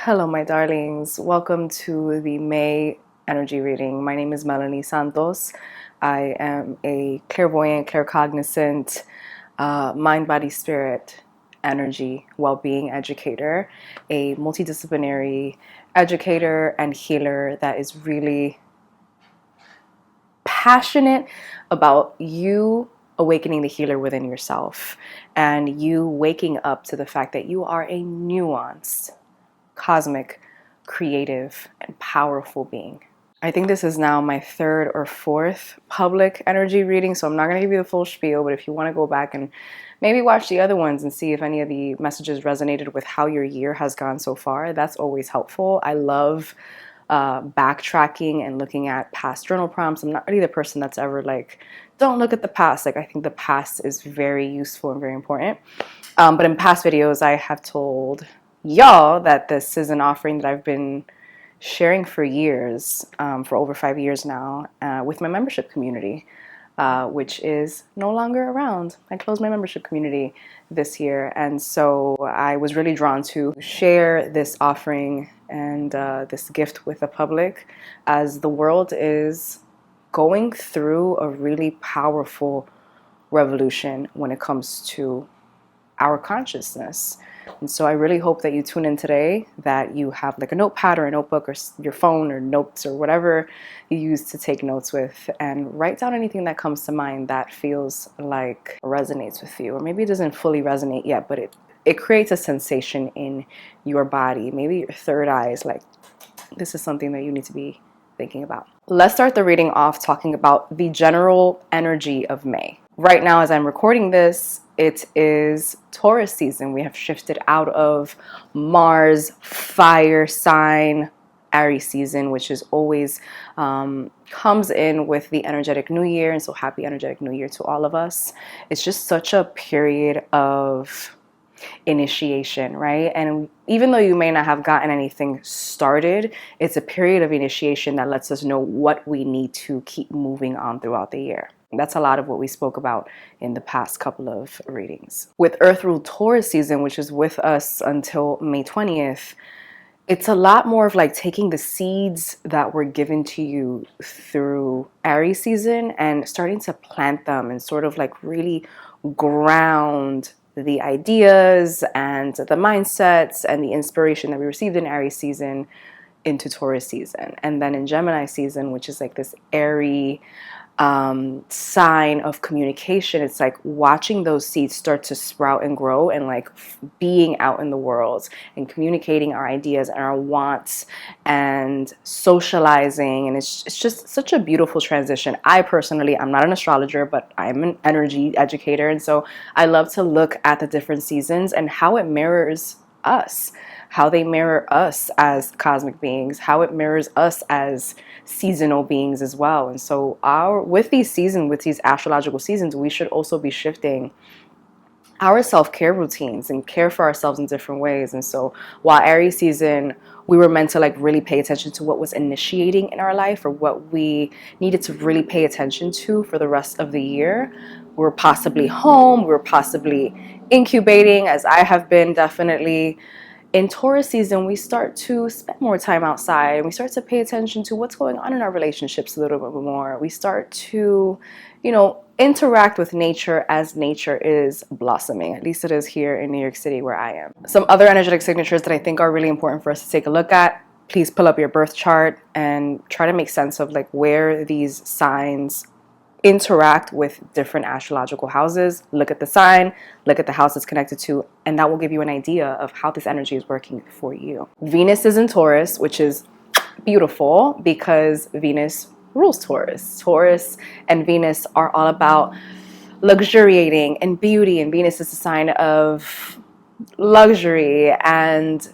Hello, my darlings. Welcome to the May energy reading. My name is Melanie Santos. I am a clairvoyant, claircognizant, mind, body, spirit, energy, well-being educator, a multidisciplinary educator and healer that is really passionate about you awakening the healer within yourself and you waking up to the fact that you are a nuanced, cosmic, creative, and powerful being. I think this is now my third or fourth public energy reading, so I'm not going to give you the full spiel, but if you want to go back and maybe watch the other ones and see if any of the messages resonated with how your year has gone so far, that's always helpful. I love backtracking and looking at past journal prompts. I'm not really the person that's ever like, don't look at the past. Like, I think the past is very useful and very important. But in past videos, I have told y'all that this is an offering that I've been sharing for years, for over 5 years now, with my membership community, which is no longer around. I closed my membership community this year, and so I was really drawn to share this offering and this gift with the public, as the world is going through a really powerful revolution when it comes to our consciousness. And so I really hope that you tune in today, that you have like a notepad or a notebook or your phone or notes or whatever you use to take notes with, and write down anything that comes to mind that feels like resonates with you. Or maybe it doesn't fully resonate yet, but it creates a sensation in your body. Maybe your third eye is like, this is something that you need to be thinking about. Let's start the reading off talking about the general energy of May. Right now, as I'm recording this, it is Taurus season. We have shifted out of Mars fire sign Aries season, which is always comes in with the energetic new year. And so happy energetic new year to all of us. It's just such a period of initiation, right? And even though you may not have gotten anything started, it's a period of initiation that lets us know what we need to keep moving on throughout the year. That's a lot of what we spoke about in the past couple of readings. With Earth ruled Taurus season, which is with us until May 20th, it's a lot more of like taking the seeds that were given to you through Aries season and starting to plant them and sort of like really ground the ideas and the mindsets and the inspiration that we received in Aries season into Taurus season. And then in Gemini season, which is like this airy sign of communication, it's like watching those seeds start to sprout and grow and like being out in the world and communicating our ideas and our wants and socializing. And it's just such a beautiful transition. I personally, I'm not an astrologer, but I'm an energy educator. And so I love to look at the different seasons and how it mirrors us, how they mirror us as cosmic beings, how it mirrors us as seasonal beings as well. And so with these astrological seasons, we should also be shifting our self-care routines and care for ourselves in different ways. And so while Aries season, we were meant to like really pay attention to what was initiating in our life or what we needed to really pay attention to for the rest of the year. We were possibly home, we were possibly incubating, as I have been definitely. In Taurus season, we start to spend more time outside and we start to pay attention to what's going on in our relationships a little bit more. We start to, interact with nature as nature is blossoming. At least it is here in New York City where I am. Some other energetic signatures that I think are really important for us to take a look at. Please pull up your birth chart and try to make sense of like where these signs interact with different astrological houses. Look at the sign, look at the house it's connected to, and that will give you an idea of how this energy is working for you. Venus is in Taurus, which is beautiful because Venus rules Taurus. Taurus and Venus are all about luxuriating and beauty, and Venus is a sign of luxury and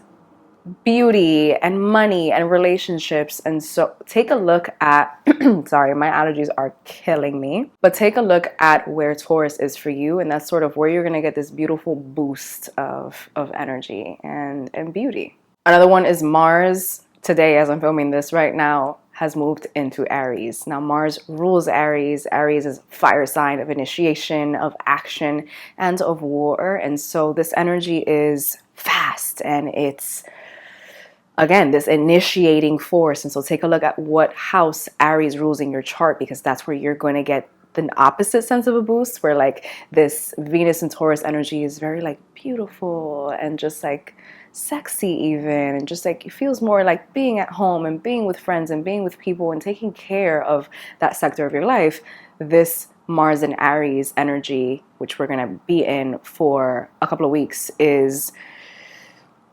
beauty and money and relationships. And so take a look at sorry, my allergies are killing me, but take a look at where Taurus is for you, and that's sort of where you're going to get this beautiful boost of energy and beauty. Another one is Mars. Today, as I'm filming this right now, has moved into Aries. Now Mars rules Aries. Aries is fire sign of initiation, of action, and of war. And so this energy is fast and it's again, this initiating force. And so take a look at what house Aries rules in your chart, because that's where you're going to get the opposite sense of a boost, where like this Venus and Taurus energy is very like beautiful and just like sexy even, and just like it feels more like being at home and being with friends and being with people and taking care of that sector of your life. This Mars and Aries energy, which we're going to be in for a couple of weeks, is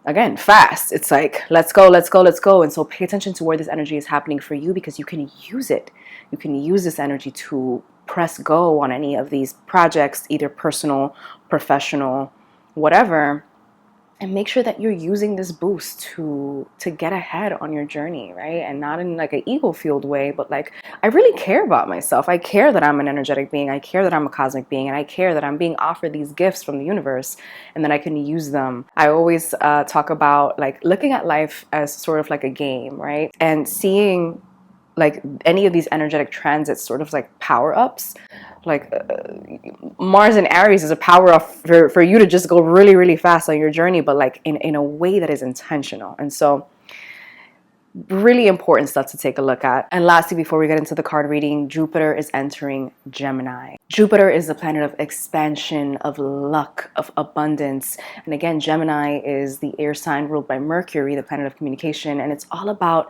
again fast. It's like let's go, let's go, let's go. And so pay attention to where this energy is happening for you, because you can use it. You can use this energy to press go on any of these projects, either personal, professional, whatever, and make sure that you're using this boost to get ahead on your journey, right? And not in like an ego-fueled way, but like, I really care about myself. I care that I'm an energetic being. I care that I'm a cosmic being. And I care that I'm being offered these gifts from the universe and that I can use them. I always talk about like looking at life as sort of like a game, right? And seeing like any of these energetic transits sort of like power-ups. Like Mars and Aries is a power up for you to just go really, really fast on your journey, but like in a way that is intentional. And so really important stuff to take a look at. And lastly, before we get into the card reading, Jupiter is entering Gemini. Jupiter is the planet of expansion, of luck, of abundance. And again, Gemini is the air sign ruled by Mercury, the planet of communication. And it's all about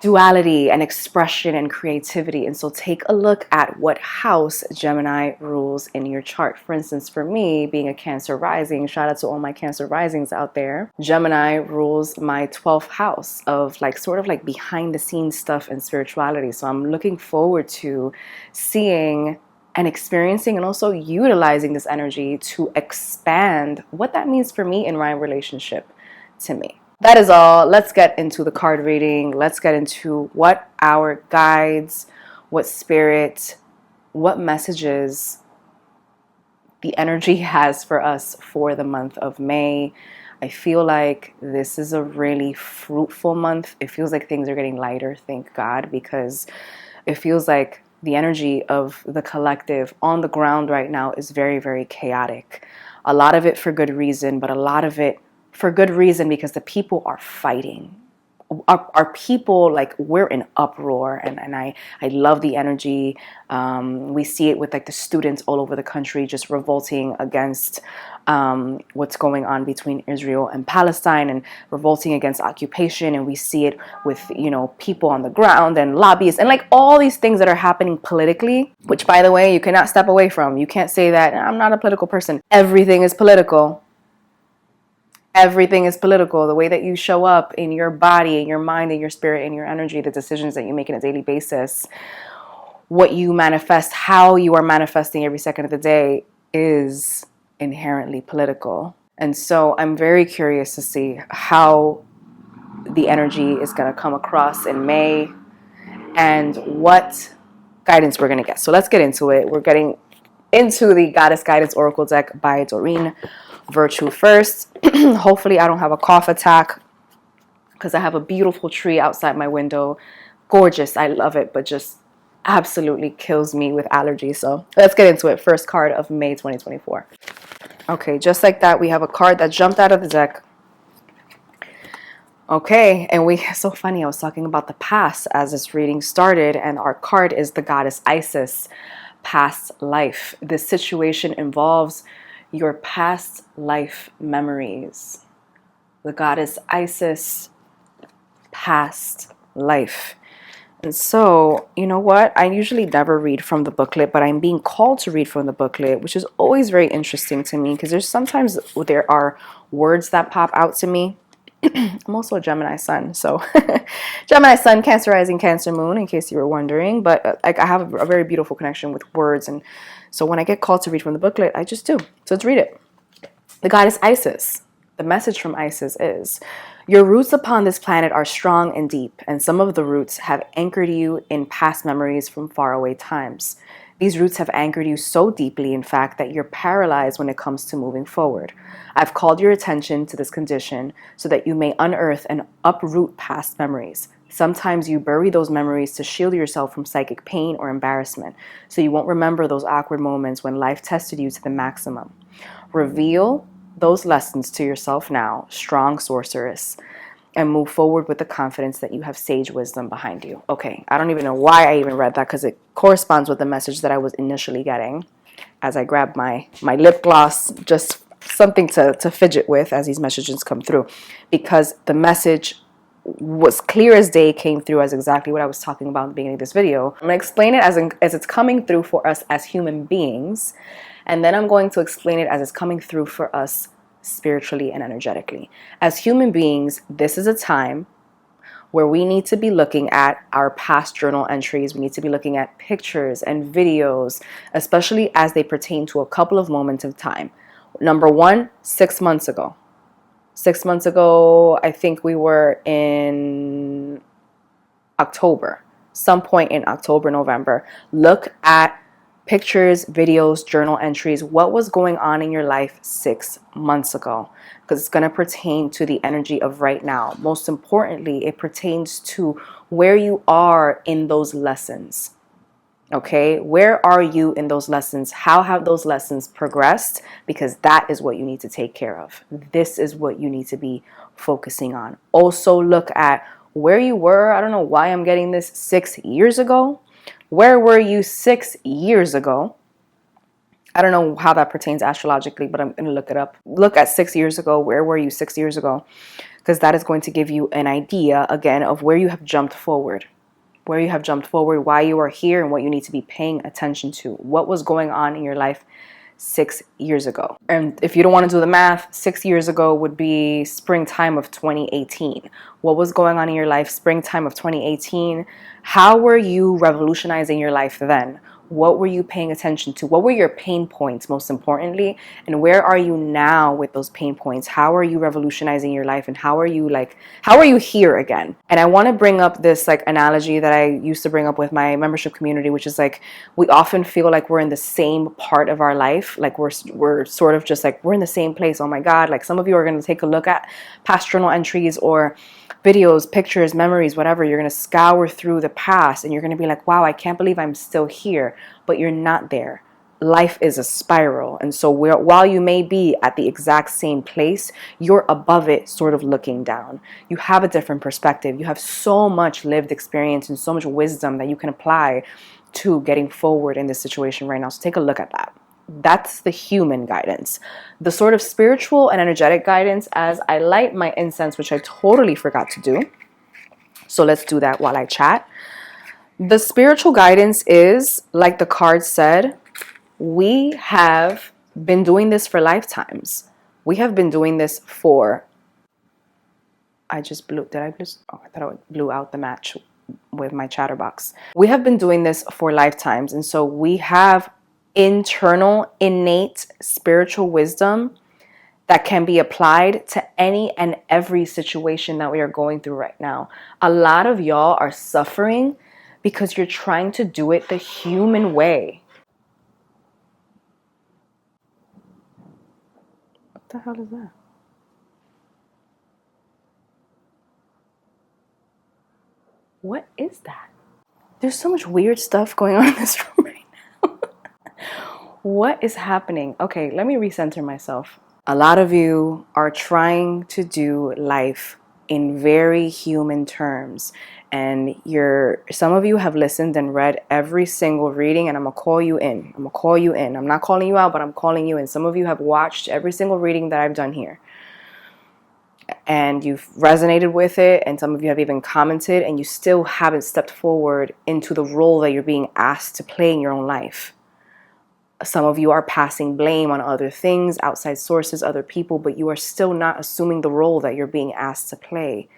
duality and expression and creativity. And so take a look at what house Gemini rules in your chart. For instance, for me, being a Cancer rising, shout out to all my Cancer risings out there, Gemini rules my 12th house of like sort of like behind the scenes stuff and spirituality. So I'm looking forward to seeing and experiencing and also utilizing this energy to expand what that means for me in my relationship to me. That is all. Let's get into the card reading. Let's get into what our guides, what spirit, what messages the energy has for us for the month of May. I feel like this is a really fruitful month. It feels like things are getting lighter, thank God, because it feels like the energy of the collective on the ground right now is very, very chaotic. A lot of it for good reason, but a lot of it for good reason because the people are fighting. Our people, like, we're in uproar, and I love the energy. We see it with like the students all over the country just revolting against what's going on between Israel and Palestine, and revolting against occupation. And we see it with, you know, people on the ground and lobbyists and like all these things that are happening politically, which, by the way, you cannot step away from. You can't say that I'm not a political person. Everything is political. Everything is political. The way that you show up in your body, in your mind, in your spirit, in your energy, the decisions that you make on a daily basis, what you manifest, how you are manifesting every second of the day is inherently political. And so I'm very curious to see how the energy is going to come across in May and what guidance we're going to get. So let's get into it. We're getting into the Goddess Guidance Oracle deck by Doreen Virtue first. Hopefully I don't have a cough attack because I have a beautiful tree outside my window. Gorgeous. I love it, but just absolutely kills me with allergies. So let's get into it. First card of May 2024. Okay, just like that, we have a card that jumped out of the deck. Okay, and so funny, I was talking about the past as this reading started, and our card is the Goddess Isis, past life. This situation involves your past life memories. The Goddess Isis, past life. And so, you know what? I usually never read from the booklet, but I'm being called to read from the booklet, which is always very interesting to me because there are words that pop out to me. I'm also a Gemini sun, so Gemini sun, Cancer rising, Cancer moon, in case you were wondering. But I have a very beautiful connection with words, and so when I get called to read from the booklet, I just do. So let's read it. The Goddess Isis. The message from Isis is, your roots upon this planet are strong and deep, and some of the roots have anchored you in past memories from faraway times. These roots have anchored you so deeply, in fact, that you're paralyzed when it comes to moving forward. I've called your attention to this condition so that you may unearth and uproot past memories. Sometimes you bury those memories to shield yourself from psychic pain or embarrassment, so you won't remember those awkward moments when life tested you to the maximum. Reveal those lessons to yourself now, strong sorceress. and move forward with the confidence that you have sage wisdom behind you. Okay, I don't even know why I even read that, because it corresponds with the message that I was initially getting as I grabbed my lip gloss, just something to fidget with as these messages come through, because the message was clear as day, came through as exactly what I was talking about in the beginning of this video. I'm going to explain it as it's coming through for us as human beings, and then I'm going to explain it as it's coming through for us spiritually and energetically. As human beings, this is a time where we need to be looking at our past journal entries. We need to be looking at pictures and videos, especially as they pertain to a couple of moments of time. Number one, 6 months ago. 6 months ago, I think we were in October, some point in October, November. Look at pictures, videos, journal entries. What was going on in your life 6 months ago? Because it's going to pertain to the energy of right now. Most importantly, it pertains to where you are in those lessons. Okay, where are you in those lessons? How have those lessons progressed? Because that is what you need to take care of. This is what you need to be focusing on. Also look at where you were. I don't know why I'm getting this 6 years ago. Where were you 6 years ago? I don't know how that pertains astrologically, but I'm going to look it up. Look at 6 years ago. Where were you 6 years ago? Because that is going to give you an idea, again, of where you have jumped forward. Where you have jumped forward, why you are here, and what you need to be paying attention to. What was going on in your life 6 years ago? And if you don't want to do the math, 6 years ago would be springtime of 2018. What was going on in your life springtime of 2018? How were you revolutionizing your life then? What were you paying attention to? What were your pain points, most importantly? And where are you now with those pain points? How are you revolutionizing your life? And how are you here again? And I want to bring up this analogy that I used to bring up with my membership community, which is we often feel like we're in the same part of our life. Like we're sort of just we're in the same place. Oh my God. Some of you are going to take a look at past journal entries or videos, pictures, memories, whatever. You're going to scour through the past and you're going to be like, wow, I can't believe I'm still here. But you're not there. Life is a spiral. And so while you may be at the exact same place, you're above it, sort of looking down. You have a different perspective. You have so much lived experience and so much wisdom that you can apply to getting forward in this situation right now. So take a look at that. That's the human guidance. The sort of spiritual and energetic guidance, as I light my incense, which I totally forgot to do. So let's do that while I chat. The spiritual guidance is, like the card said, we have been doing this for lifetimes. We have been doing this for, I thought I blew out the match with my chatterbox. We have been doing this for lifetimes. And so we have internal, innate spiritual wisdom that can be applied to any and every situation that we are going through right now. A lot of y'all are suffering because you're trying to do it the human way. What the hell is that? What is that? There's so much weird stuff going on in this room right now. What is happening? Okay, let me recenter myself. A lot of you are trying to do life in very human terms. And some of you have listened and read every single reading, and I'm going to call you in. I'm not calling you out, but I'm calling you in. Some of you have watched every single reading that I've done here. And you've resonated with it, and some of you have even commented, and you still haven't stepped forward into the role that you're being asked to play in your own life. Some of you are passing blame on other things, outside sources, other people, but you are still not assuming the role that you're being asked to play.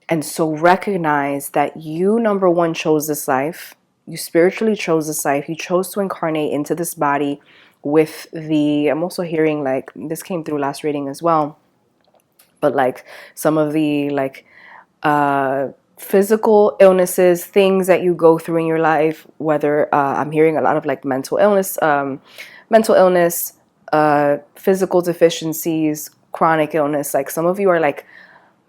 And so recognize that you, number one, chose this life. You spiritually chose this life. You chose to incarnate into this body with I'm also hearing this came through last reading as well, but some of the physical illnesses, things that you go through in your life, whether I'm hearing a lot of mental illness, physical deficiencies, chronic illness. Some of you are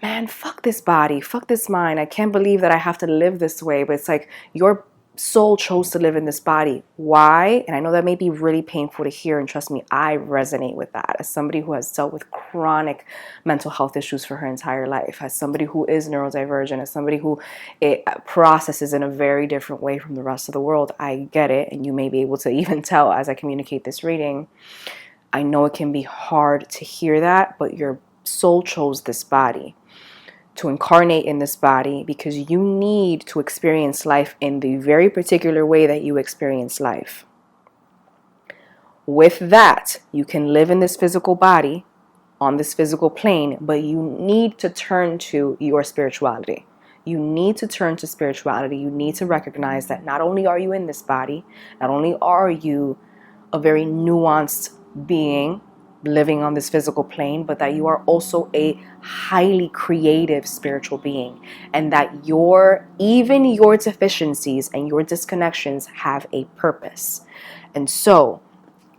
man, fuck this body, fuck this mind. I can't believe that I have to live this way. But it's your soul chose to live in this body. Why? And I know that may be really painful to hear, and trust me, I resonate with that as somebody who has dealt with chronic mental health issues for her entire life, as somebody who is neurodivergent, as somebody who it processes in a very different way from the rest of the world. I get it, and you may be able to even tell as I communicate this reading. I know it can be hard to hear that, but your soul chose this body to incarnate in this body because you need to experience life in the very particular way that you experience life. With that, you can live in this physical body, on this physical plane, but you need to turn to your spirituality. You need to turn to spirituality. You need to recognize that not only are you in this body, not only are you a very nuanced being living on this physical plane, but that you are also a highly creative spiritual being, and that even your deficiencies and your disconnections have a purpose. And so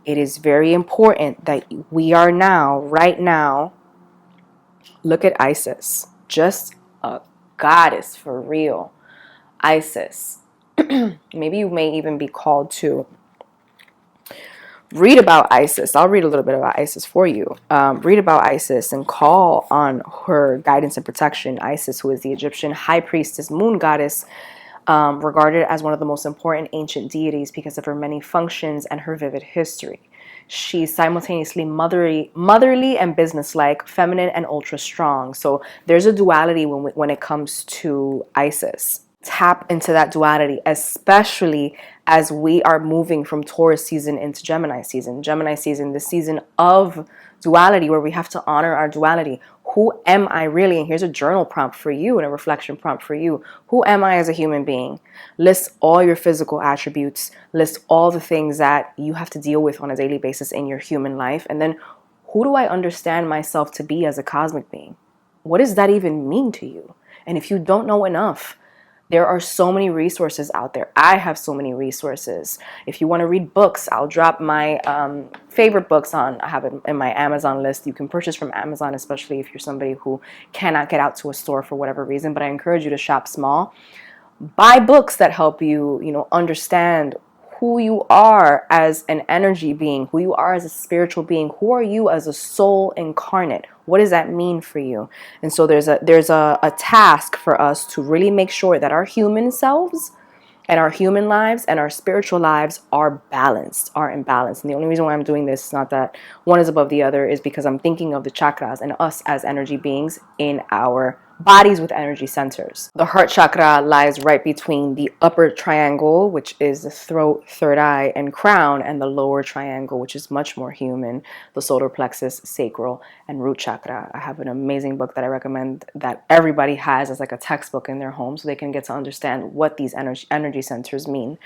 it is very important that we are right now, look at Isis, just a goddess for real. Isis. Maybe you may even be called to read about Isis. I'll read a little bit about Isis for you. Read about Isis and call on her guidance and protection. Isis, who is the Egyptian high priestess, moon goddess, regarded as one of the most important ancient deities because of her many functions and her vivid history. She's simultaneously motherly and businesslike, feminine and ultra strong. So there's a duality when it comes to Isis. Tap into that duality, especially as we are moving from Taurus season into Gemini season. Gemini season, the season of duality, where we have to honor our duality. Who am I really? And here's a journal prompt for you and a reflection prompt for you. Who am I as a human being? List all your physical attributes. List all the things that you have to deal with on a daily basis in your human life. And then, who do I understand myself to be as a cosmic being? What does that even mean to you? And if you don't know enough, there are so many resources out there. I have so many resources. If you want to read books, I'll drop my favorite books I have it in my Amazon list. You can purchase from Amazon, especially if you're somebody who cannot get out to a store for whatever reason. But I encourage you to shop small. Buy books that help you, understand who you are as an energy being, who you are as a spiritual being, who are you as a soul incarnate. What does that mean for you? And so there's a task for us to really make sure that our human selves and our human lives and our spiritual lives are balanced, are in balance. And the only reason why I'm doing this is not that one is above the other, is because I'm thinking of the chakras and us as energy beings in our bodies with energy centers. The heart chakra lies right between the upper triangle, which is the throat, third eye, and crown, and the lower triangle, which is much more human, the solar plexus, sacral, and root chakra. I have an amazing book that I recommend that everybody has as like a textbook in their home so they can get to understand what these energy centers mean.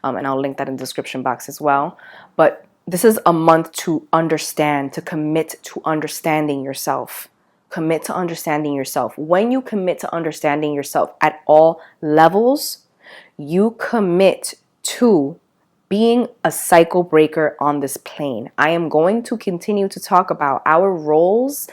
And I'll link that in the description box as well. But this is a month to understand, to commit to understanding yourself. Commit to understanding yourself. When you commit to understanding yourself at all levels, you commit to being a cycle breaker on this plane. I am going to continue to talk about our roles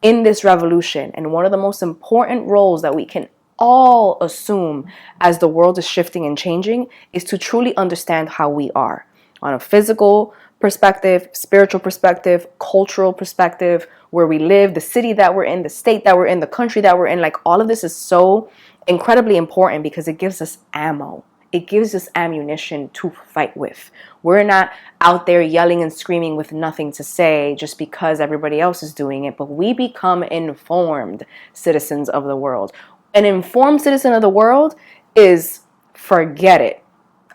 in this revolution. And one of the most important roles that we can all assume as the world is shifting and changing is to truly understand how we are on a physical perspective, spiritual perspective, cultural perspective, where we live, the city that we're in, the state that we're in, the country that we're in. Like, all of this is so incredibly important because it gives us ammo. It gives us ammunition to fight with. We're not out there yelling and screaming with nothing to say just because everybody else is doing it, but we become informed citizens of the world. An informed citizen of the world is, forget it.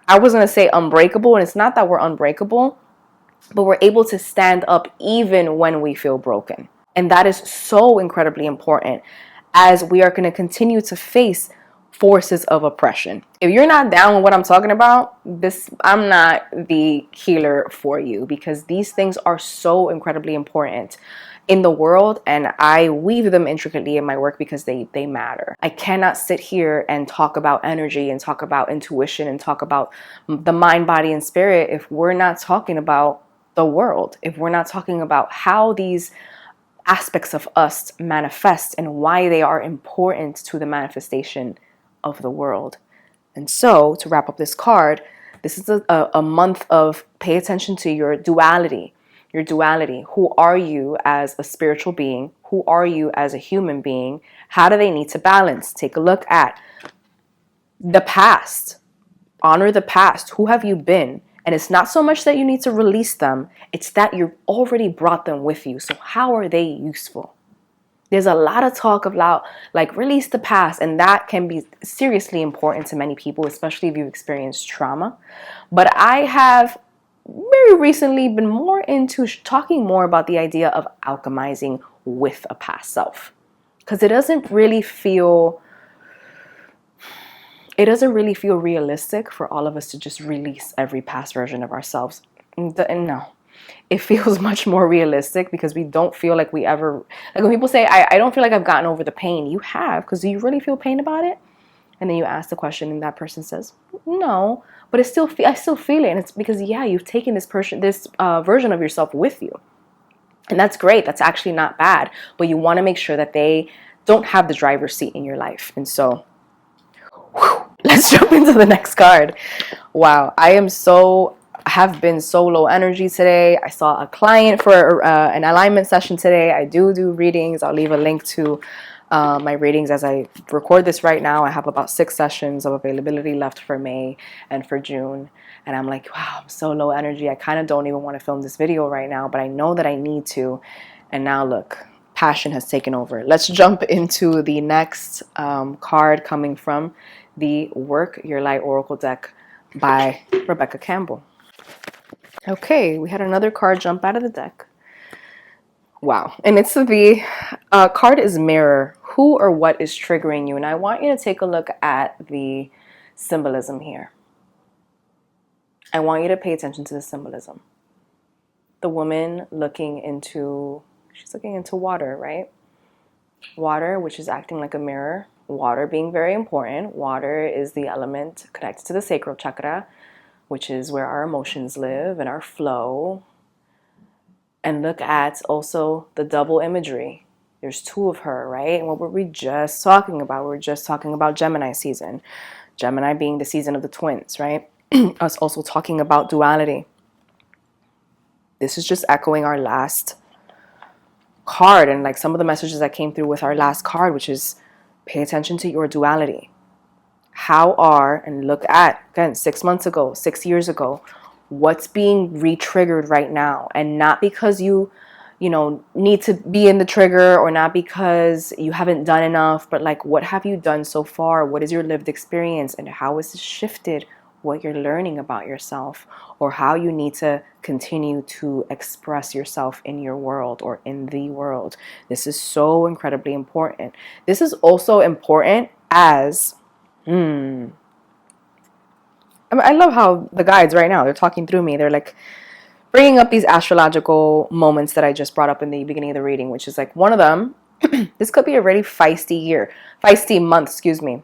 I was going to say unbreakable, and it's not that we're unbreakable, but we're able to stand up even when we feel broken. And that is so incredibly important as we are going to continue to face forces of oppression. If you're not down with what I'm talking about, I'm not the healer for you, because these things are so incredibly important in the world, and I weave them intricately in my work because they matter. I cannot sit here and talk about energy and talk about intuition and talk about the mind, body, and spirit if we're not talking about the world, if we're not talking about how these aspects of us manifest and why they are important to the manifestation of the world. And so, to wrap up this card, this is a month of pay attention to your duality. Your duality. Who are you as a spiritual being? Who are you as a human being? How do they need to balance? Take a look at the past. Honor the past. Who have you been? And it's not so much that you need to release them, it's that you've already brought them with you. So how are they useful? There's a lot of talk about like release the past, and that can be seriously important to many people, especially if you've experienced trauma. But I have very recently been more into talking more about the idea of alchemizing with a past self, because it doesn't really feel realistic for all of us to just release every past version of ourselves. No, it feels much more realistic because we don't feel like we ever, like when people say, I don't feel like I've gotten over the pain. You have, because do you really feel pain about it? And then you ask the question and that person says, no, but I still feel it. And it's because, yeah, you've taken this version of yourself with you. And that's great. That's actually not bad. But you want to make sure that they don't have the driver's seat in your life. And so, let's jump into the next card. Wow, have been so low energy today. I saw a client for an alignment session today. I do readings. I'll leave a link to my readings as I record this right now. I have about 6 sessions of availability left for May and for June. And I'm like, wow, I'm so low energy. I kind of don't even want to film this video right now, but I know that I need to. And now look, passion has taken over. Let's jump into the next card coming from the Work Your Light Oracle deck by Rebecca Campbell. Okay, we had another card jump out of the deck. Wow. And it's the card is Mirror. Who or what is triggering you? And I want you to take a look at the symbolism here. I want you to pay attention to the symbolism. The woman she's looking into water, right? Water, which is acting like a mirror. Water being very important. Water is the element connected to the sacral chakra, which is where our emotions live and our flow. And look at also the double imagery. There's 2 of her, right? And what were we just talking about? We were just talking about Gemini season. Gemini being the season of the twins, right? Us also talking about duality. This is just echoing our last card and like some of the messages that came through with our last card, which is pay attention to your duality. And look at, again, 6 months ago, 6 years ago, what's being re-triggered right now. And not because you need to be in the trigger or not because you haven't done enough, but like, what have you done so far? What is your lived experience and how has it shifted what you're learning about yourself or how you need to continue to express yourself in your world or in the world? This is so incredibly important. This is also important as I love how the guides right now, they're talking through me. They're like bringing up these astrological moments that I just brought up in the beginning of the reading, which is like one of them. This could be a really feisty month, excuse me.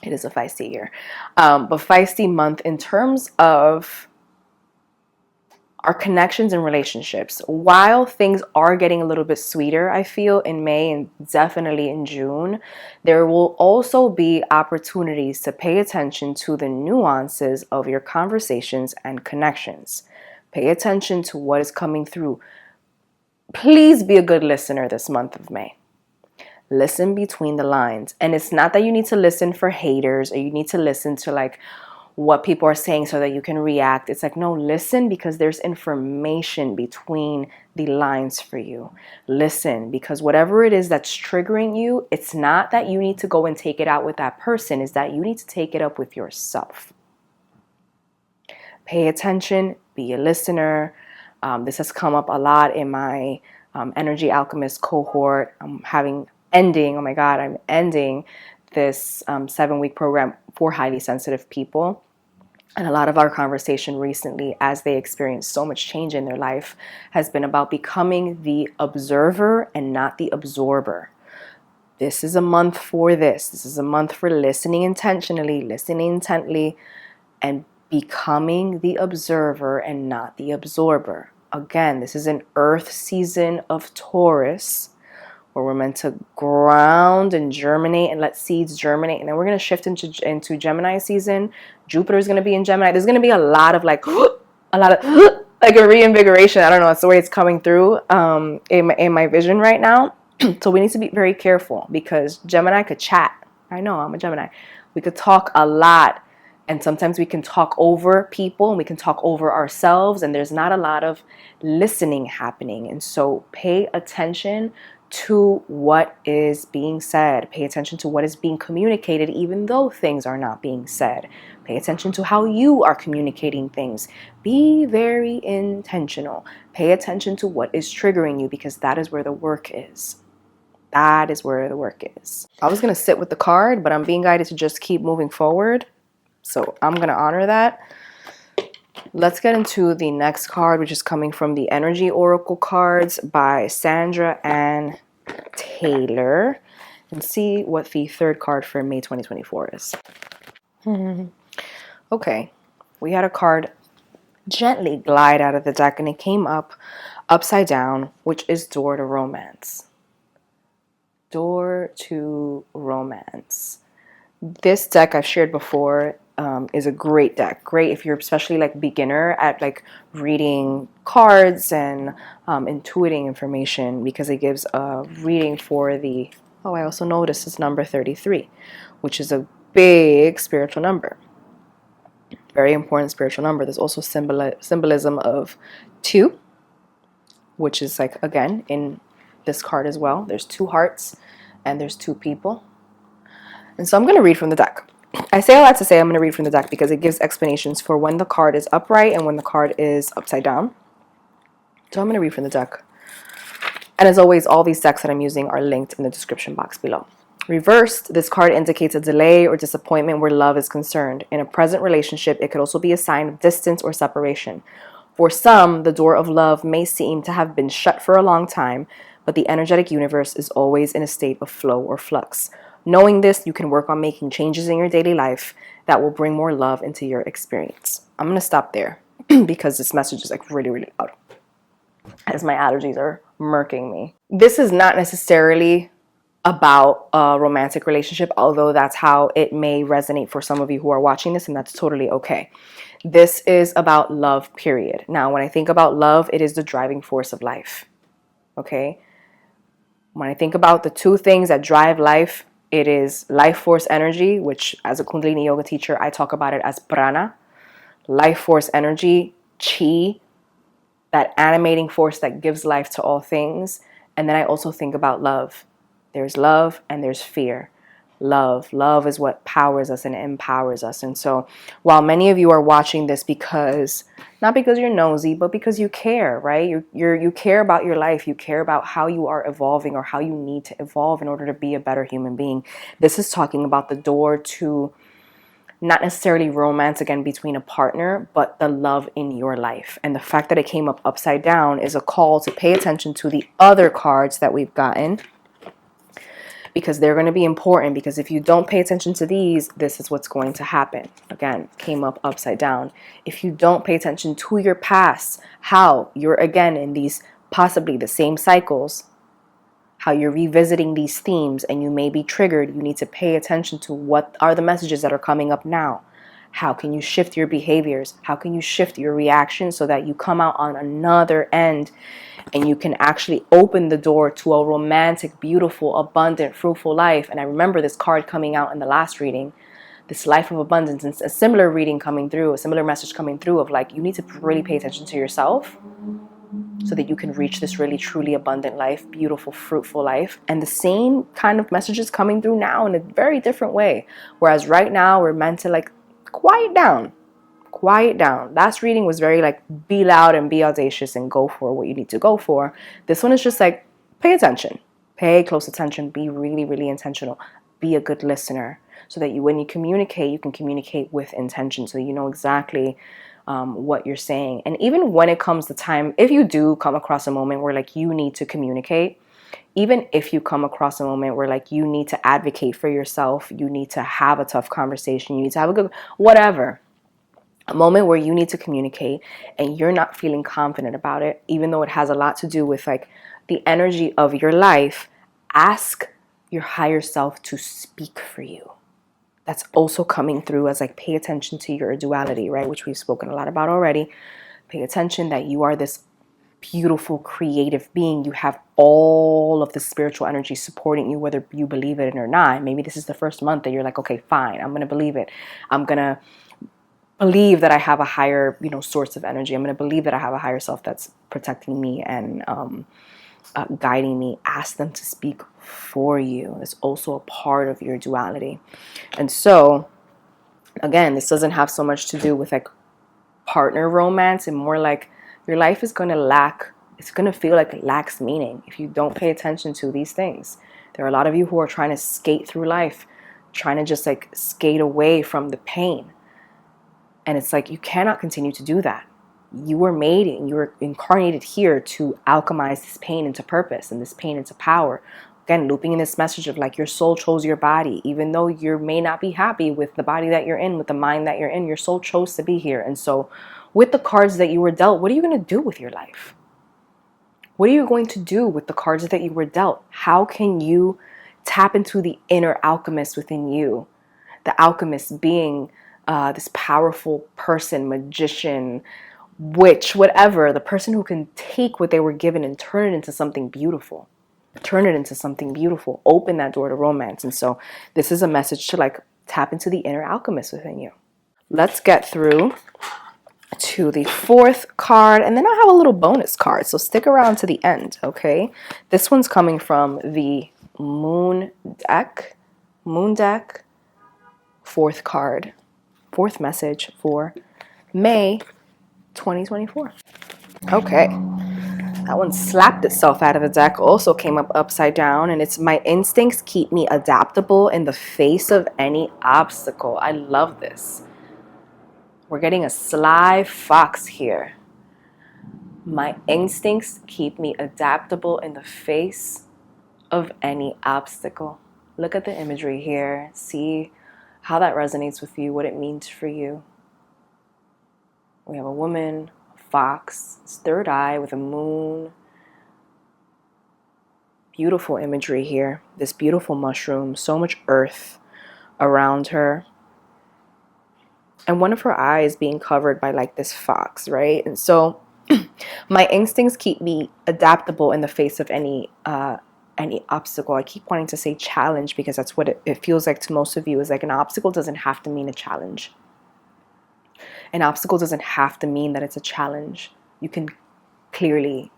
It is a feisty year, but feisty month in terms of our connections and relationships. While things are getting a little bit sweeter, I feel in May and definitely in June, there will also be opportunities to pay attention to the nuances of your conversations and connections. Pay attention to what is coming through. Please be a good listener this month of May. Listen between the lines. And it's not that you need to listen for haters or you need to listen to like what people are saying so that you can react. It's like, no, listen because there's information between the lines for you. Listen because whatever it is that's triggering you, it's not that you need to go and take it out with that person. It's that you need to take it up with yourself. Pay attention, be a listener. This has come up a lot in my Energy Alchemist cohort. I'm ending this 7-week program for highly sensitive people. And a lot of our conversation recently, as they experience so much change in their life, has been about becoming the observer and not the absorber. This is a month for this. This is a month for listening intentionally, listening intently, and becoming the observer and not the absorber. Again, this is an earth season of Taurus, where we're meant to ground and germinate and let seeds germinate. And then we're going to shift into Gemini season. Jupiter is going to be in Gemini. There's going to be a lot of like like a reinvigoration. I don't know. It's the way it's coming through in my vision right now. So we need to be very careful because Gemini could chat. I know, I'm a Gemini. We could talk a lot. And sometimes we can talk over people and we can talk over ourselves. And there's not a lot of listening happening. And so pay attention to what is being said. Pay attention to what is being communicated, even though things are not being said. Pay attention to how you are communicating things. Be very intentional. Pay attention to what is triggering you because that is where the work is. That is where the work is. I was going to sit with the card, but I'm being guided to just keep moving forward. So I'm going to honor that. Let's get into the next card, which is coming from the Energy Oracle cards by Sandra Ann Taylor. And see what the third card for May 2024 is. Okay, we had a card gently glide out of the deck and it came up upside down, which is Door to Romance. Door to Romance. This deck I've shared before is a great deck. Great if you're especially like beginner at like reading cards and intuiting information because it gives a reading for the, oh, I also noticed it's number 33, which is a big spiritual number. Very important spiritual number. There's also symbolism of 2, which is like, again, in this card as well. There's 2 hearts and there's 2 people. And so I'm going to read from the deck. I say all that to say I'm going to read from the deck because it gives explanations for when the card is upright and when the card is upside down. So I'm going to read from the deck. And as always, all these decks that I'm using are linked in the description box below. Reversed, this card indicates a delay or disappointment where love is concerned. In a present relationship, it could also be a sign of distance or separation. For some, the door of love may seem to have been shut for a long time, but the energetic universe is always in a state of flow or flux. Knowing this, you can work on making changes in your daily life that will bring more love into your experience. I'm going to stop there because this message is like really, really loud as my allergies are murking me. This is not necessarily about a romantic relationship, although that's how it may resonate for some of you who are watching this, and that's totally okay. This is about love, period. Now, when I think about love, it is the driving force of life, okay? When I think about the 2 things that drive life, it is life force energy, which as a Kundalini yoga teacher, I talk about it as prana. Life force energy, chi, that animating force that gives life to all things. And then I also think about love. There's love and there's fear. Love is what powers us and empowers us. And so while many of you are watching this because, not because you're nosy, but because you care, right? You care about your life. You care about how you are evolving or how you need to evolve in order to be a better human being. This is talking about the door to not necessarily romance again between a partner, but the love in your life. And the fact that it came up upside down is a call to pay attention to the other cards that we've gotten, because they're going to be important, because if you don't pay attention to these, this is what's going to happen. Again, came up upside down. If you don't pay attention to your past, how you're again in these possibly the same cycles, how you're revisiting these themes and you may be triggered, you need to pay attention to what are the messages that are coming up now. How can you shift your behaviors? How can you shift your reactions so that you come out on another end and you can actually open the door to a romantic, beautiful, abundant, fruitful life? And I remember this card coming out in the last reading, this life of abundance, and a similar reading coming through, a similar message coming through of like, you need to really pay attention to yourself so that you can reach this really truly abundant life, beautiful, fruitful life. And the same kind of messages coming through now in a very different way. Whereas right now we're meant to like quiet down. Last reading was very like be loud and be audacious and go for what you need to go for. This one is just like pay attention, pay close attention, be really, really intentional, be a good listener so that when you communicate, you can communicate with intention so you know exactly what you're saying. And even when it comes to time, if you do come across a moment where like you need to communicate, even if you come across a moment where like you need to advocate for yourself, you need to have a tough conversation, you need to have a good whatever, a moment where you need to communicate and you're not feeling confident about it, even though it has a lot to do with like the energy of your life, ask your higher self to speak for you. That's also coming through as like, pay attention to your duality, right? Which we've spoken a lot about already. Pay attention that you are this beautiful, creative being. You have all of the spiritual energy supporting you, whether you believe it or not. Maybe this is the first month that you're like, okay, fine, I'm going to believe it. I'm going to believe that I have a higher, source of energy. I'm going to believe that I have a higher self that's protecting me and guiding me. Ask them to speak for you. It's also a part of your duality. And so, again, this doesn't have so much to do with like partner romance, and more like your life is going to it's going to feel like it lacks meaning if you don't pay attention to these things. There are a lot of you who are trying to skate through life, trying to just like skate away from the pain. And it's like, you cannot continue to do that. You were made and you were incarnated here to alchemize this pain into purpose and this pain into power. Again, looping in this message of like, your soul chose your body. Even though you may not be happy with the body that you're in, with the mind that you're in, your soul chose to be here. And so with the cards that you were dealt, what are you going to do with your life? What are you going to do with the cards that you were dealt? How can you tap into the inner alchemist within you? The alchemist being this powerful person, magician, witch, whatever, the person who can take what they were given and turn it into something beautiful. Turn it into something beautiful. Open that door to romance. And so this is a message to like tap into the inner alchemist within you. Let's get through to the fourth card, and then I have a little bonus card, so stick around to the end, okay? This one's coming from the moon deck, fourth card, fourth message for May 2024. Okay, that one slapped itself out of the deck, also came up upside down, and it's my instincts keep me adaptable in the face of any obstacle. I love this. We're getting a sly fox here. My instincts keep me adaptable in the face of any obstacle. Look at the imagery here. See how that resonates with you, what it means for you. We have a woman, a fox, it's third eye with a moon. Beautiful imagery here. This beautiful mushroom, so much earth around her. And one of her eyes being covered by like this fox, right? And so my instincts keep me adaptable in the face of any obstacle. I keep wanting to say challenge because that's what it feels like to most of you, is like an obstacle doesn't have to mean a challenge. An obstacle doesn't have to mean that it's a challenge. You can clearly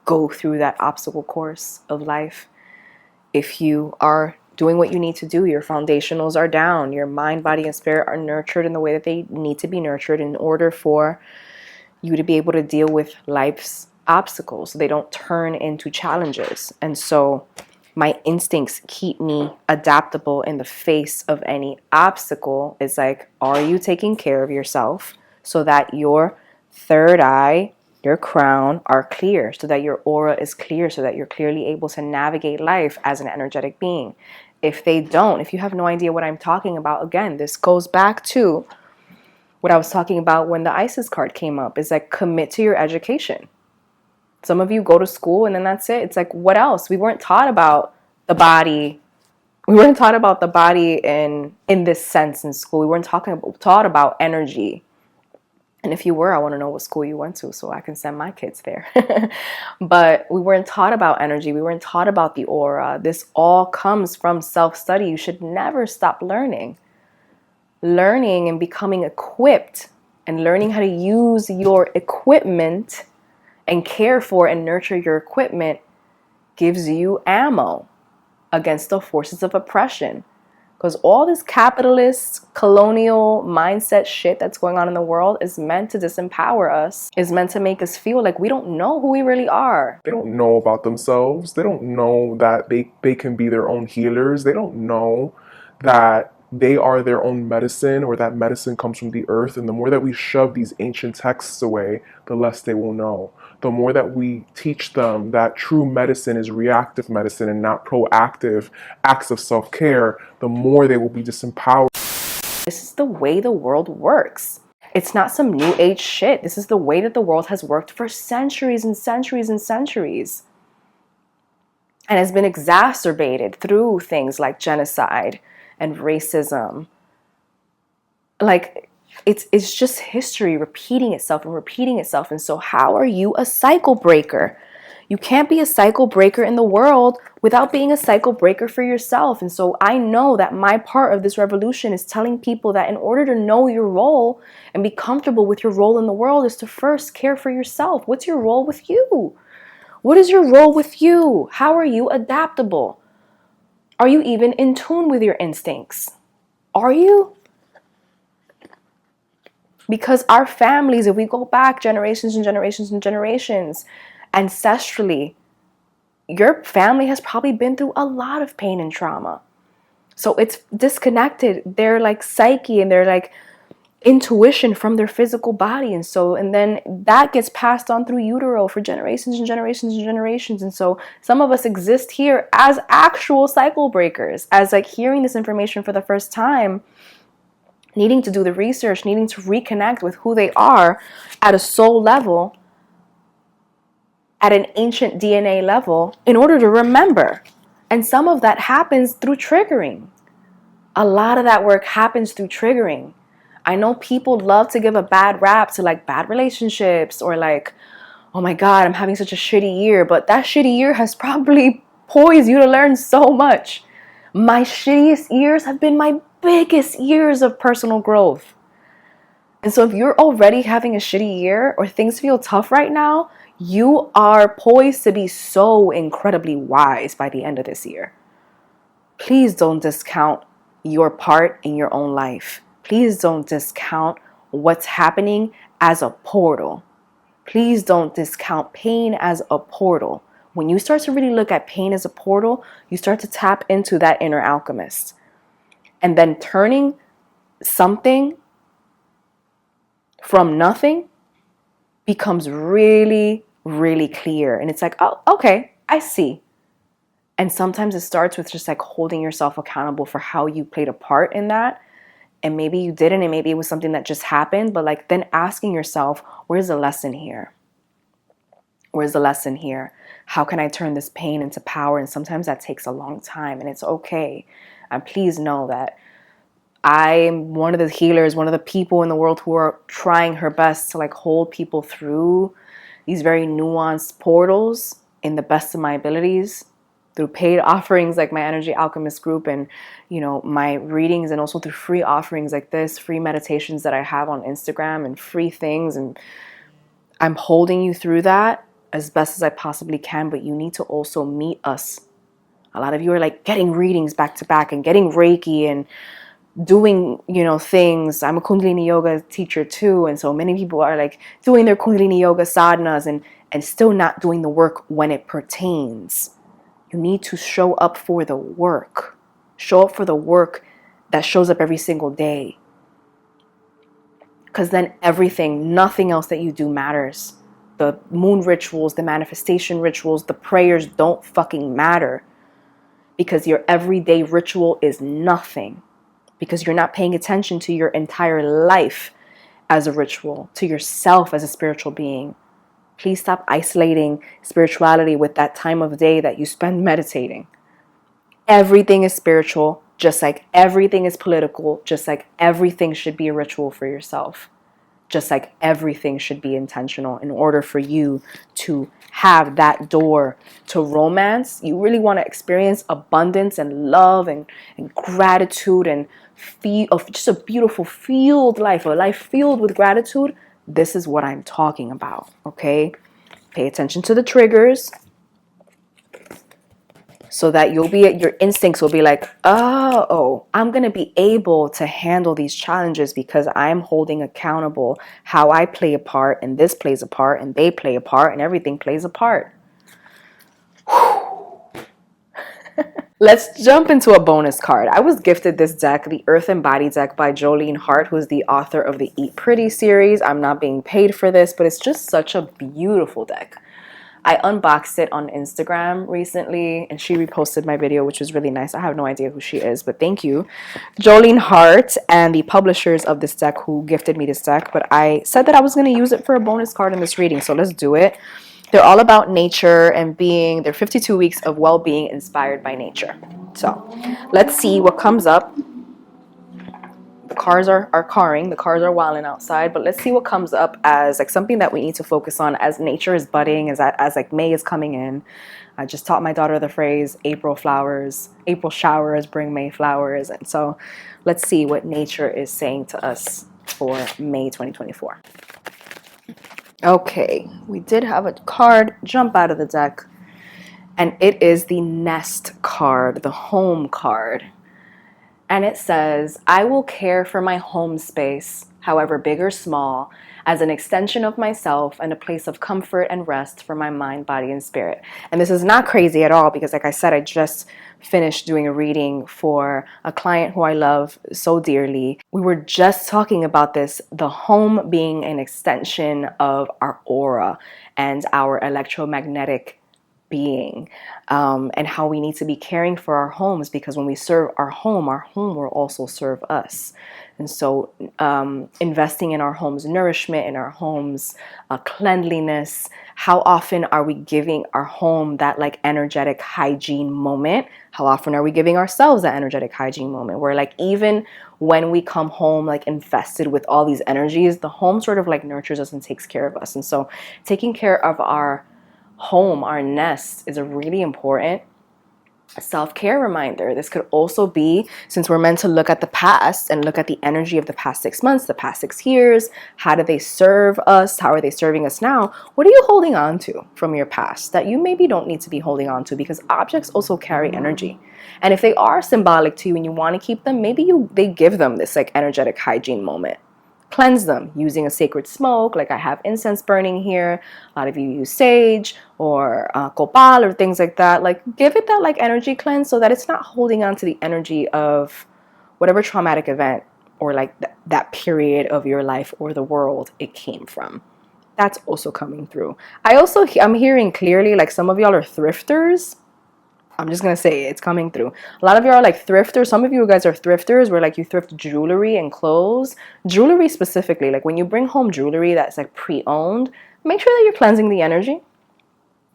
go through that obstacle course of life if you are doing what you need to do. Your foundationals are down. Your mind, body, and spirit are nurtured in the way that they need to be nurtured in order for you to be able to deal with life's obstacles so they don't turn into challenges. And so my instincts keep me adaptable in the face of any obstacle. It's like, are you taking care of yourself so that your third eye, your crown are clear, so that your aura is clear, so that you're clearly able to navigate life as an energetic being? If they don't, if you have no idea what I'm talking about, again, this goes back to what I was talking about when the ISIS card came up, is like, commit to your education. Some of you go to school and then that's it. It's like, what else? We weren't taught about the body. We weren't taught about the body in this sense in school. We weren't taught about energy. And if you were, I want to know what school you went to so I can send my kids there. But we weren't taught about energy. We weren't taught about the aura. This all comes from self-study. You should never stop learning. Learning and becoming equipped and learning how to use your equipment and care for and nurture your equipment gives you ammo against the forces of oppression. Because all this capitalist, colonial mindset shit that's going on in the world is meant to disempower us, is meant to make us feel like we don't know who we really are. They don't know about themselves. They don't know that they can be their own healers. They don't know that they are their own medicine, or that medicine comes from the earth. And the more that we shove these ancient texts away, the less they will know. The more that we teach them that true medicine is reactive medicine and not proactive acts of self-care, the more they will be disempowered. This is the way the world works. It's not some new age shit. This is the way that the world has worked for centuries and centuries and centuries. and has been exacerbated through things like genocide and racism. Like, it's just history repeating itself and repeating itself. And so how are you a cycle breaker? You can't be a cycle breaker in the world without being a cycle breaker for yourself. And so I know that my part of this revolution is telling people that in order to know your role and be comfortable with your role in the world is to first care for yourself. What's your role with you? What is your role with you? How are you adaptable? Are you even in tune with your instincts? Are you? Because our families, if we go back generations and generations and generations, ancestrally, your family has probably been through a lot of pain and trauma. So it's disconnected. Their like psyche and their like intuition from their physical body. And then that gets passed on through utero for generations and generations and generations. And so some of us exist here as actual cycle breakers, as like hearing this information for the first time, needing to do the research, needing to reconnect with who they are at a soul level, at an ancient DNA level, in order to remember. And some of that happens through triggering. A lot of that work happens through triggering. I know people love to give a bad rap to like bad relationships or like, oh my God, I'm having such a shitty year. But that shitty year has probably poised you to learn so much. My shittiest years have been my biggest years of personal growth. And so if you're already having a shitty year or things feel tough right now, you are poised to be so incredibly wise by the end of this year. Please don't discount your part in your own life. Please don't discount what's happening as a portal. Please don't discount pain as a portal. When you start to really look at pain as a portal, you start to tap into that inner alchemist. And then turning something from nothing becomes really, really clear. And it's like, oh, okay, I see. And sometimes it starts with just like holding yourself accountable for how you played a part in that. And maybe you didn't, and maybe it was something that just happened, but like then asking yourself, where's the lesson here? Where's the lesson here? How can I turn this pain into power? And sometimes that takes a long time, and it's okay. And please know that I'm one of the healers, one of the people in the world who are trying her best to like hold people through these very nuanced portals in the best of my abilities, through paid offerings like my Energy Alchemist group and, you know, my readings, and also through free offerings like this, free meditations that I have on Instagram and free things. And I'm holding you through that as best as I possibly can, but you need to also meet us. A lot of you are like getting readings back to back and getting Reiki and doing, you know, things. I'm a Kundalini yoga teacher too. And so many people are like doing their Kundalini yoga sadhanas and still not doing the work when it pertains. You need to show up for the work. Show up for the work that shows up every single day. Because then everything, nothing else that you do matters. The moon rituals, the manifestation rituals, the prayers don't fucking matter. Because your everyday ritual is nothing. Because you're not paying attention to your entire life as a ritual, to yourself as a spiritual being. Please stop isolating spirituality with that time of day that you spend meditating. Everything is spiritual, just like everything is political, just like everything should be a ritual for yourself, just like everything should be intentional in order for you to have that door to romance. You really want to experience abundance and love and gratitude and feel of just a beautiful filled life, a life filled with gratitude. This is what I'm talking about, okay? Pay attention to the triggers so that your instincts will be like, oh, I'm going to be able to handle these challenges because I'm holding accountable how I play a part, and this plays a part, and they play a part, and everything plays a part. Let's jump into a bonus card. I was gifted this deck, the Earth Embody deck by Jolene Hart, who's the author of the Eat Pretty series. I'm not being paid for this, but it's just such a beautiful deck. I unboxed it on Instagram recently, and she reposted my video, which was really nice. I have no idea who she is, but thank you, Jolene Hart, and the publishers of this deck who gifted me this deck. But I said that I was going to use it for a bonus card in this reading, so let's do it. They're all about nature and being, they're 52 weeks of well-being inspired by nature. So let's see what comes up. The cars are carring, the cars are wilding outside, but let's see what comes up as like something that we need to focus on as nature is budding, as like May is coming in. I just taught my daughter the phrase April showers bring May flowers. And so let's see what nature is saying to us for May 2024. Okay, we did have a card jump out of the deck, and it is the nest card, the home card. And it says, I will care for my home space, however big or small, as an extension of myself and a place of comfort and rest for my mind, body, and spirit. And this is not crazy at all because, like I said, I just finished doing a reading for a client who I love so dearly. We were just talking about this, the home being an extension of our aura and our electromagnetic being, and how we need to be caring for our homes, because when we serve our home will also serve us. And so investing in our home's nourishment, in our home's cleanliness. How often are we giving our home that like energetic hygiene moment? How often are we giving ourselves that energetic hygiene moment where like even when we come home like infested with all these energies, the home sort of like nurtures us and takes care of us. And so taking care of our home, our nest, is a really important self-care reminder. This could also be, since we're meant to look at the past and look at the energy of the past 6 months, the past 6 years, how do they serve us? How are they serving us now? What are you holding on to from your past that you maybe don't need to be holding on to? Because objects also carry energy. And if they are symbolic to you and you want to keep them, maybe they give them this like energetic hygiene moment. Cleanse them using a sacred smoke, like I have incense burning here. A lot of you use sage or copal or things like that. Like give it that like energy cleanse so that it's not holding on to the energy of whatever traumatic event or like that period of your life or the world it came from. That's also coming through. I'm hearing clearly like some of y'all are thrifters. I'm just going to say it's coming through. A lot of you are like thrifters. Some of you guys are thrifters where like you thrift jewelry and clothes. Jewelry specifically, like when you bring home jewelry that's like pre-owned, make sure that you're cleansing the energy.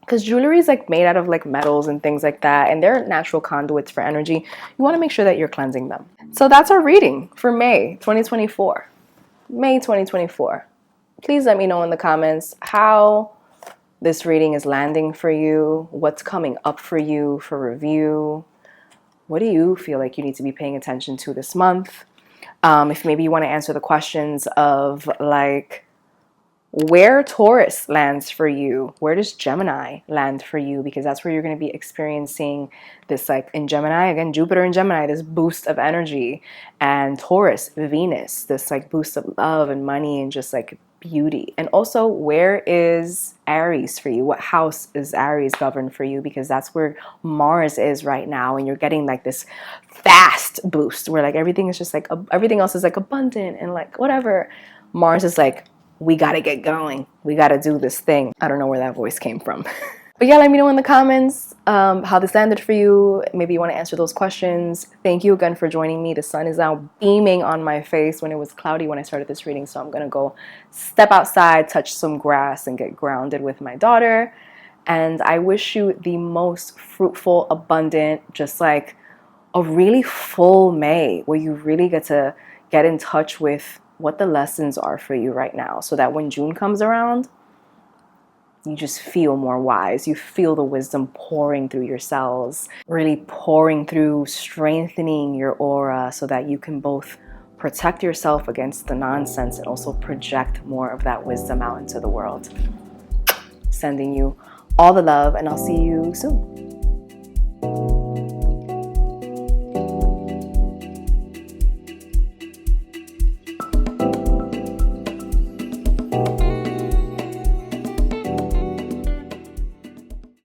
Because jewelry is like made out of like metals and things like that. And they're natural conduits for energy. You want to make sure that you're cleansing them. So that's our reading for May 2024. May 2024. Please let me know in the comments how this reading is landing for you, what's coming up for you for review. What do you feel like you need to be paying attention to this month? If maybe you want to answer the questions of like where Taurus lands for you, where does Gemini land for you? Because that's where you're going to be experiencing this, like in Gemini, again, Jupiter and Gemini, this boost of energy, and Taurus, Venus, this like boost of love and money and just like beauty. And also, where is Aries for you? What house is Aries governed for you? Because that's where Mars is right now, and you're getting like this fast boost where like everything is just like everything else is like abundant and like whatever. Mars is like, we got to get going. We got to do this thing. I don't know where that voice came from. But yeah, let me know in the comments how this landed for you. Maybe you want to answer those questions. Thank you again for joining me. The sun is now beaming on my face when it was cloudy when I started this reading. So I'm going to go step outside, touch some grass, and get grounded with my daughter. And I wish you the most fruitful, abundant, just like a really full May where you really get to get in touch with what the lessons are for you right now, so that when June comes around, you just feel more wise. You feel the wisdom pouring through your cells, really pouring through, strengthening your aura so that you can both protect yourself against the nonsense and also project more of that wisdom out into the world. Sending you all the love, and I'll see you soon.